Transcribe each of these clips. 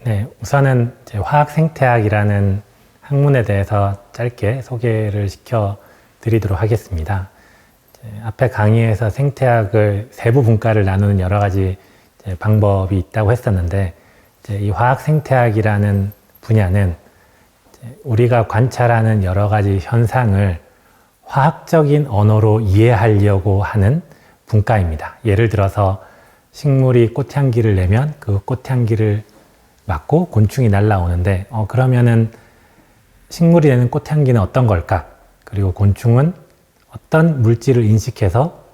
네, 우선은 이제 화학 생태학이라는 학문에 대해서 짧게 소개를 시켜 드리도록 하겠습니다. 앞에 강의에서 생태학을 세부 분과를 나누는 여러 가지 방법이 있다고 했었는데, 이 화학 생태학이라는 분야는 우리가 관찰하는 여러 가지 현상을 화학적인 언어로 이해하려고 하는 분과입니다. 예를 들어서 식물이 꽃향기를 내면 그 꽃향기를 맡고 곤충이 날아오는데, 그러면은 식물이 내는 꽃향기는 어떤 걸까? 그리고 곤충은 어떤 물질을 인식해서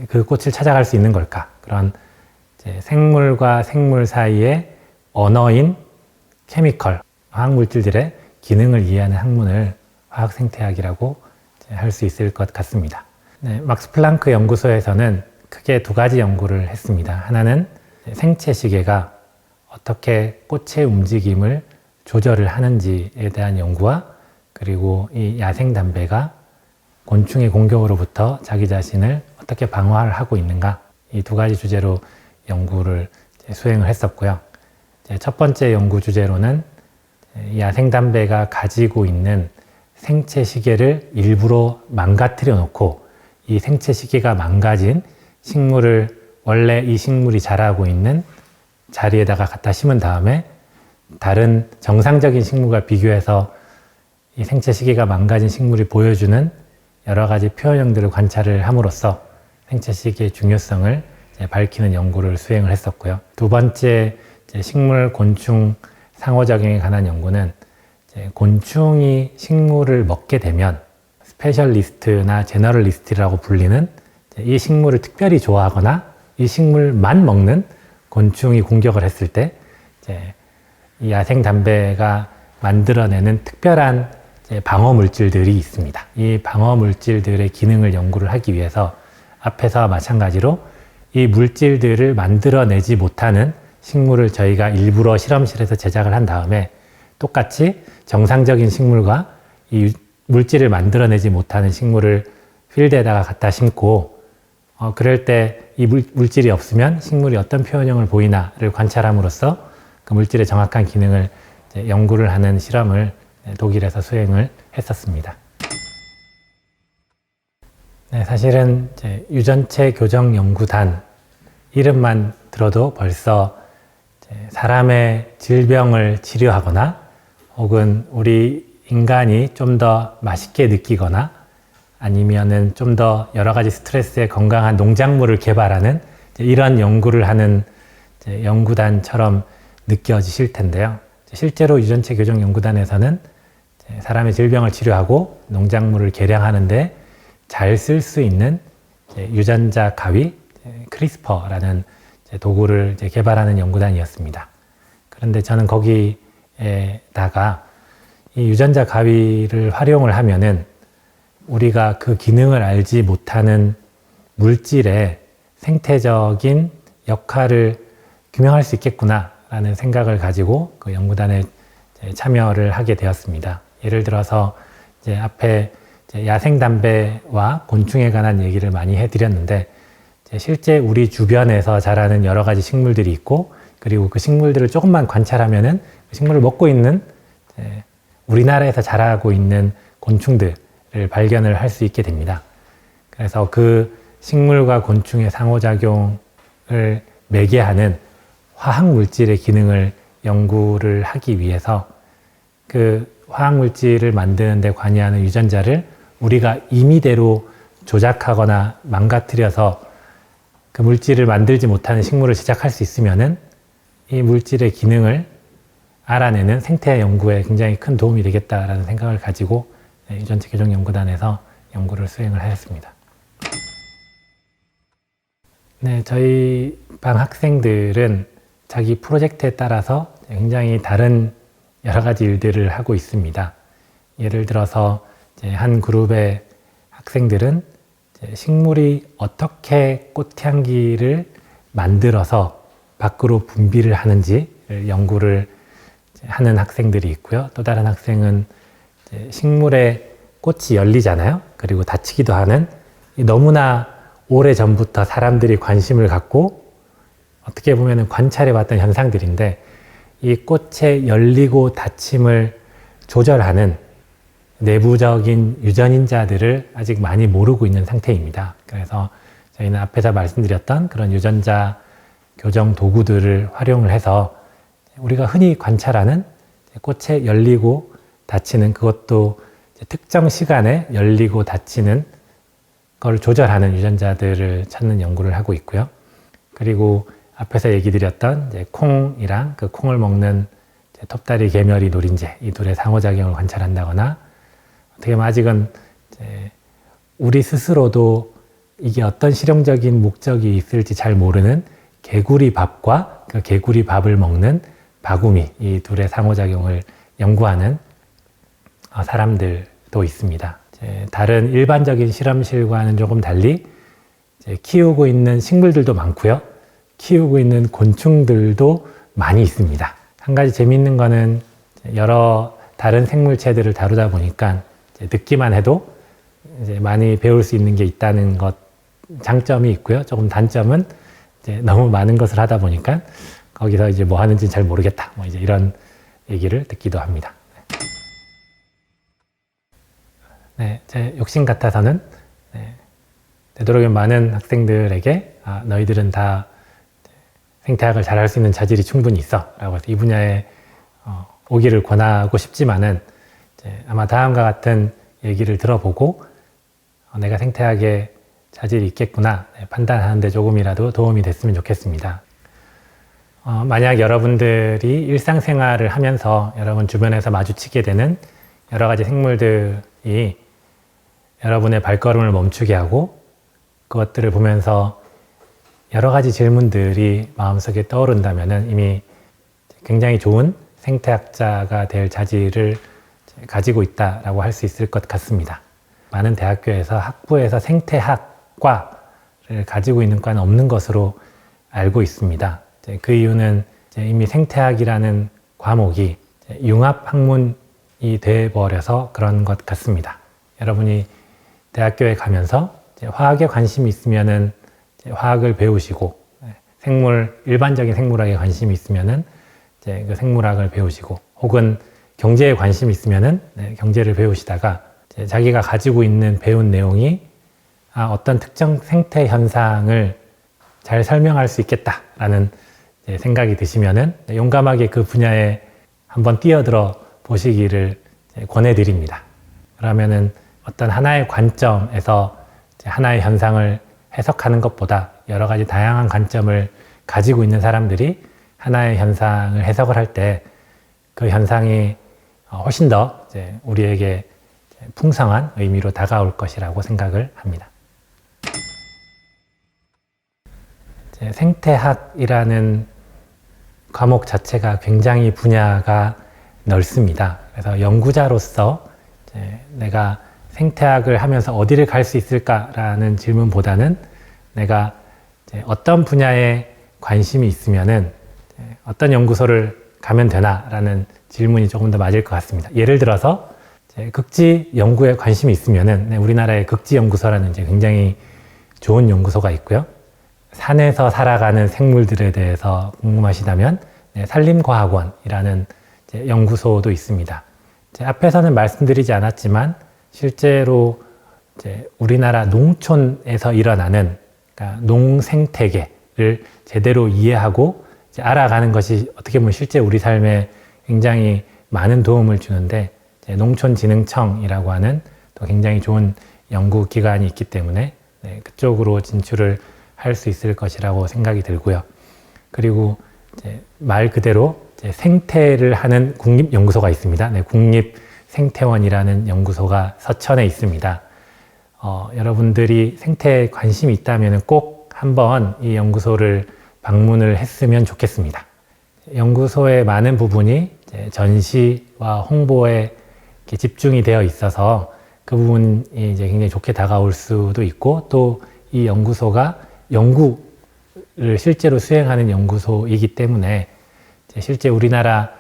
그 꽃을 찾아갈 수 있는 걸까? 그런 생물과 생물 사이의 언어인 케미컬, 화학물질들의 기능을 이해하는 학문을 화학생태학이라고 할 수 있을 것 같습니다. 네, 막스 플랑크 연구소에서는 크게 두 가지 연구를 했습니다. 하나는 생체 시계가 어떻게 꽃의 움직임을 조절을 하는지에 대한 연구와, 그리고 이 야생 담배가 곤충의 공격으로부터 자기 자신을 어떻게 방어를 하고 있는가, 이 두 가지 주제로 연구를 수행을 했었고요. 첫 번째 연구 주제로는 야생 담배가 가지고 있는 생체 시계를 일부러 망가뜨려 놓고 이 생체 시계가 망가진 식물을 원래 이 식물이 자라고 있는 자리에다가 갖다 심은 다음에 다른 정상적인 식물과 비교해서 이 생체 시계가 망가진 식물이 보여주는 여러 가지 표현형들을 관찰을 함으로써 생체 시계의 중요성을 밝히는 연구를 수행을 했었고요. 두 번째 식물, 곤충 상호작용에 관한 연구는 곤충이 식물을 먹게 되면 스페셜리스트나 제너럴리스트라고 불리는 이 식물을 특별히 좋아하거나 이 식물만 먹는 곤충이 공격을 했을 때 이 야생 담배가 만들어내는 특별한 방어 물질들이 있습니다. 이 방어 물질들의 기능을 연구를 하기 위해서 앞에서와 마찬가지로 이 물질들을 만들어내지 못하는 식물을 저희가 일부러 실험실에서 제작을 한 다음에 똑같이 정상적인 식물과 이 물질을 만들어내지 못하는 식물을 필드에다가 갖다 심고 그럴 때 이 물질이 없으면 식물이 어떤 표현형을 보이나를 관찰함으로써 그 물질의 정확한 기능을 연구를 하는 실험을 독일에서 수행을 했었습니다. 네, 사실은 유전체 교정 연구단 이름만 들어도 벌써 사람의 질병을 치료하거나 혹은 우리 인간이 좀 더 맛있게 느끼거나 아니면은 좀 더 여러 가지 스트레스에 건강한 농작물을 개발하는 이런 연구를 하는 연구단처럼 느껴지실 텐데요. 실제로 유전체 교정 연구단에서는 사람의 질병을 치료하고 농작물을 개량하는데 잘 쓸 수 있는 유전자 가위, 크리스퍼라는 도구를 개발하는 연구단이었습니다. 그런데 저는 거기에다가 이 유전자 가위를 활용을 하면은 우리가 그 기능을 알지 못하는 물질의 생태적인 역할을 규명할 수 있겠구나라는 생각을 가지고 그 연구단에 참여를 하게 되었습니다. 예를 들어서 앞에 야생 담배와 곤충에 관한 얘기를 많이 해드렸는데, 실제 우리 주변에서 자라는 여러 가지 식물들이 있고, 그리고 그 식물들을 조금만 관찰하면은 그 식물을 먹고 있는 우리나라에서 자라고 있는 곤충들을 발견을 할 수 있게 됩니다. 그래서 그 식물과 곤충의 상호작용을 매개하는 화학물질의 기능을 연구를 하기 위해서 그 화학물질을 만드는 데 관여하는 유전자를 우리가 임의대로 조작하거나 망가뜨려서 그 물질을 만들지 못하는 식물을 제작할 수 있으면은 이 물질의 기능을 알아내는 생태 연구에 굉장히 큰 도움이 되겠다라는 생각을 가지고 유전체 교정 연구단에서 연구를 수행을 하였습니다. 네, 저희 반 학생들은 자기 프로젝트에 따라서 굉장히 다른 여러 가지 일들을 하고 있습니다. 예를 들어서 한 그룹의 학생들은 식물이 어떻게 꽃향기를 만들어서 밖으로 분비를 하는지를 연구를 하는 학생들이 있고요. 또 다른 학생은 식물에 꽃이 열리잖아요. 그리고 닫히기도 하는 너무나 오래 전부터 사람들이 관심을 갖고 어떻게 보면 관찰해 봤던 현상들인데, 이 꽃의 열리고 닫힘을 조절하는 내부적인 유전인자들을 아직 많이 모르고 있는 상태입니다. 그래서 저희는 앞에서 말씀드렸던 그런 유전자 교정 도구들을 활용을 해서 우리가 흔히 관찰하는 꽃의 열리고 닫히는, 그것도 특정 시간에 열리고 닫히는 걸 조절하는 유전자들을 찾는 연구를 하고 있고요. 그리고 앞에서 얘기 드렸던 이제 콩이랑 그 콩을 먹는 톱다리 개멸이 노린재, 이 둘의 상호작용을 관찰한다거나, 어떻게 보면 아직은 이제 우리 스스로도 이게 어떤 실용적인 목적이 있을지 잘 모르는 개구리 밥과 그 개구리 밥을 먹는 바구미, 이 둘의 상호작용을 연구하는 사람들도 있습니다. 다른 일반적인 실험실과는 조금 달리 키우고 있는 식물들도 많고요. 키우고 있는 곤충들도 많이 있습니다. 한 가지 재미있는 거는 여러 다른 생물체들을 다루다 보니까 듣기만 해도 이제 많이 배울 수 있는 게 있다는 것, 장점이 있고요. 조금 단점은 이제 너무 많은 것을 하다 보니까 거기서 이제 뭐 하는지 잘 모르겠다, 뭐 이제 이런 얘기를 듣기도 합니다. 네, 제 욕심 같아서는 되도록이면 많은 학생들에게 너희들은 다 생태학을 잘할 수 있는 자질이 충분히 있어 라고 해서 이 분야에 오기를 권하고 싶지만은 아마 다음과 같은 얘기를 들어보고 내가 생태학에 자질이 있겠구나 판단하는 데 조금이라도 도움이 됐으면 좋겠습니다. 만약 여러분들이 일상생활을 하면서 여러분 주변에서 마주치게 되는 여러 가지 생물들이 여러분의 발걸음을 멈추게 하고 그것들을 보면서 여러 가지 질문들이 마음속에 떠오른다면 이미 굉장히 좋은 생태학자가 될 자질을 가지고 있다라고 할 수 있을 것 같습니다. 많은 대학교에서 학부에서 생태학과를 가지고 있는 과는 없는 것으로 알고 있습니다. 그 이유는 이미 생태학이라는 과목이 융합학문이 되어버려서 그런 것 같습니다. 여러분이 대학교에 가면서 화학에 관심이 있으면은 화학을 배우시고, 일반적인 생물학에 관심이 있으면은 그 생물학을 배우시고, 혹은 경제에 관심이 있으면은 경제를 배우시다가 자기가 가지고 있는 배운 내용이 어떤 특정 생태 현상을 잘 설명할 수 있겠다라는 생각이 드시면은 용감하게 그 분야에 한번 뛰어들어 보시기를 권해드립니다. 그러면은 어떤 하나의 관점에서 하나의 현상을 해석하는 것보다 여러 가지 다양한 관점을 가지고 있는 사람들이 하나의 현상을 해석을 할 때 그 현상이 훨씬 더 우리에게 풍성한 의미로 다가올 것이라고 생각을 합니다. 생태학이라는 과목 자체가 굉장히 분야가 넓습니다. 그래서 연구자로서 내가 생태학을 하면서 어디를 갈 수 있을까라는 질문보다는 내가 어떤 분야에 관심이 있으면은 어떤 연구소를 가면 되나라는 질문이 조금 더 맞을 것 같습니다. 예를 들어서 극지 연구에 관심이 있으면은 우리나라의 극지 연구소라는 굉장히 좋은 연구소가 있고요. 산에서 살아가는 생물들에 대해서 궁금하시다면 산림과학원이라는 연구소도 있습니다. 앞에서는 말씀드리지 않았지만 실제로 우리나라 농촌에서 일어나는, 그러니까 농생태계를 제대로 이해하고 알아가는 것이 어떻게 보면 실제 우리 삶에 굉장히 많은 도움을 주는데, 농촌진흥청이라고 하는 또 굉장히 좋은 연구기관이 있기 때문에 그쪽으로 진출을 할 수 있을 것이라고 생각이 들고요. 그리고 말 그대로 생태를 하는 국립연구소가 있습니다. 국립생태원이라는 연구소가 서천에 있습니다. 여러분들이 생태에 관심이 있다면 꼭 한번 이 연구소를 방문을 했으면 좋겠습니다. 연구소의 많은 부분이 전시와 홍보에 집중이 되어 있어서 그 부분이 굉장히 좋게 다가올 수도 있고, 또 이 연구소가 연구를 실제로 수행하는 연구소이기 때문에 실제 우리나라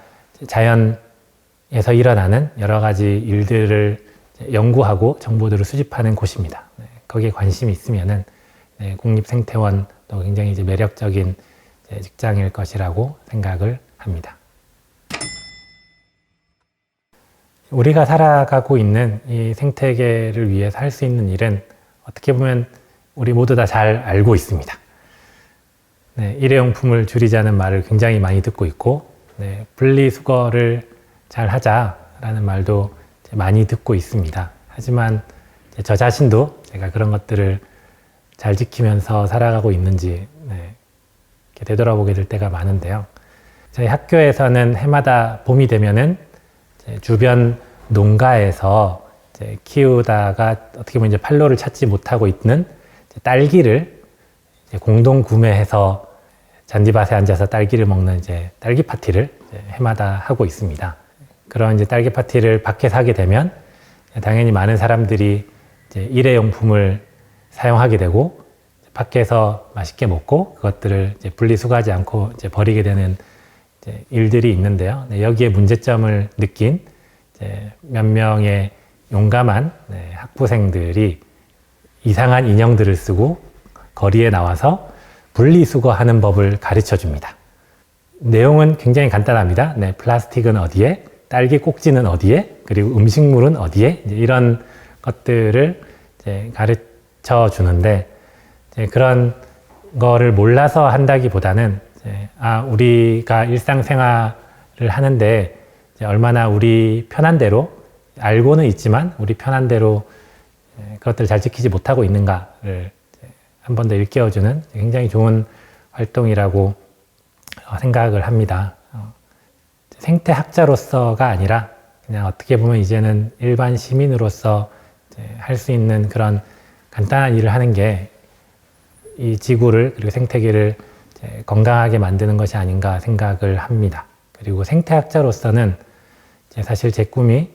자연에서 일어나는 여러 가지 일들을 연구하고 정보들을 수집하는 곳입니다. 거기에 관심이 있으면은 국립생태원도 굉장히 매력적인 직장일 것이라고 생각을 합니다. 우리가 살아가고 있는 이 생태계를 위해서 할 수 있는 일은 어떻게 보면 우리 모두 다 잘 알고 있습니다. 네, 일회용품을 줄이자는 말을 굉장히 많이 듣고 있고, 네, 분리수거를 잘 하자라는 말도 많이 듣고 있습니다. 하지만 저 자신도 제가 그런 것들을 잘 지키면서 살아가고 있는지 이렇게 되돌아보게 될 때가 많은데요. 저희 학교에서는 해마다 봄이 되면은 주변 농가에서 키우다가 어떻게 보면 이제 판로를 찾지 못하고 있는 딸기를 공동 구매해서 잔디밭에 앉아서 딸기를 먹는 딸기 파티를 해마다 하고 있습니다. 그런 딸기 파티를 밖에서 하게 되면 당연히 많은 사람들이 일회용품을 사용하게 되고 밖에서 맛있게 먹고 그것들을 분리수거하지 않고 버리게 되는 일들이 있는데요. 여기에 문제점을 느낀 몇 명의 용감한 학부생들이 이상한 인형들을 쓰고 거리에 나와서 분리수거하는 법을 가르쳐 줍니다. 내용은 굉장히 간단합니다. 플라스틱은 어디에, 딸기 꼭지는 어디에, 그리고 음식물은 어디에, 이런 것들을 가르쳐 주는데 그런 거를 몰라서 한다기보다는 우리가 일상생활을 하는데 얼마나 우리 편한 대로 알고는 있지만 우리 편한 대로 그것들을 잘 지키지 못하고 있는가를 한 번 더 일깨워주는 굉장히 좋은 활동이라고 생각을 합니다. 생태학자로서가 아니라 그냥 어떻게 보면 이제는 일반 시민으로서 할 수 있는 그런 간단한 일을 하는 게 이 지구를 그리고 생태계를 건강하게 만드는 것이 아닌가 생각을 합니다. 그리고 생태학자로서는 사실 제 꿈이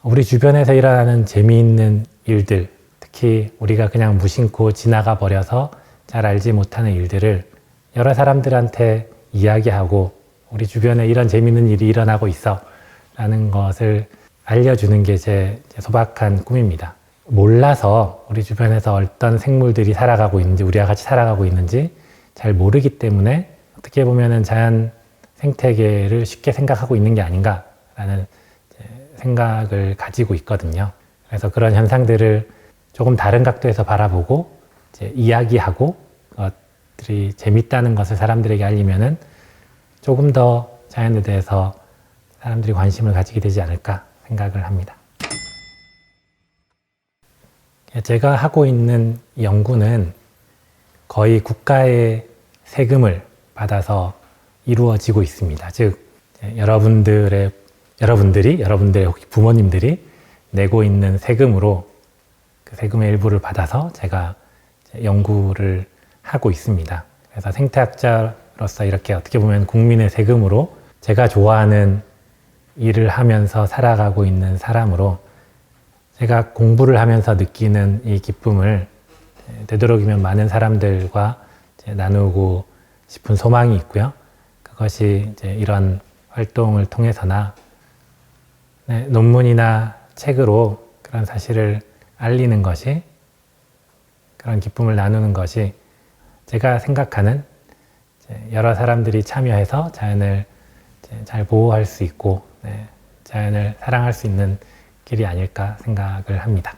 우리 주변에서 일어나는 재미있는 일들, 특히 우리가 그냥 무심코 지나가 버려서 잘 알지 못하는 일들을 여러 사람들한테 이야기하고 우리 주변에 이런 재미있는 일이 일어나고 있어 라는 것을 알려주는 게 제 소박한 꿈입니다. 몰라서 우리 주변에서 어떤 생물들이 살아가고 있는지 우리와 같이 살아가고 있는지 잘 모르기 때문에 어떻게 보면은 자연 생태계를 쉽게 생각하고 있는 게 아닌가라는 생각을 가지고 있거든요. 그래서 그런 현상들을 조금 다른 각도에서 바라보고 이야기하고 그것들이 재밌다는 것을 사람들에게 알리면은 조금 더 자연에 대해서 사람들이 관심을 가지게 되지 않을까 생각을 합니다. 제가 하고 있는 연구는 거의 국가의 세금을 받아서 이루어지고 있습니다. 즉, 여러분들의 부모님들이 내고 있는 세금으로 그 세금의 일부를 받아서 제가 연구를 하고 있습니다. 그래서 생태학자로서 이렇게 어떻게 보면 국민의 세금으로 제가 좋아하는 일을 하면서 살아가고 있는 사람으로 제가 공부를 하면서 느끼는 이 기쁨을 되도록이면 많은 사람들과 나누고 싶은 소망이 있고요. 그것이 이런 활동을 통해서나 논문이나 책으로 그런 사실을 알리는 것이, 그런 기쁨을 나누는 것이 제가 생각하는 여러 사람들이 참여해서 자연을 잘 보호할 수 있고 자연을 사랑할 수 있는 길이 아닐까 생각을 합니다.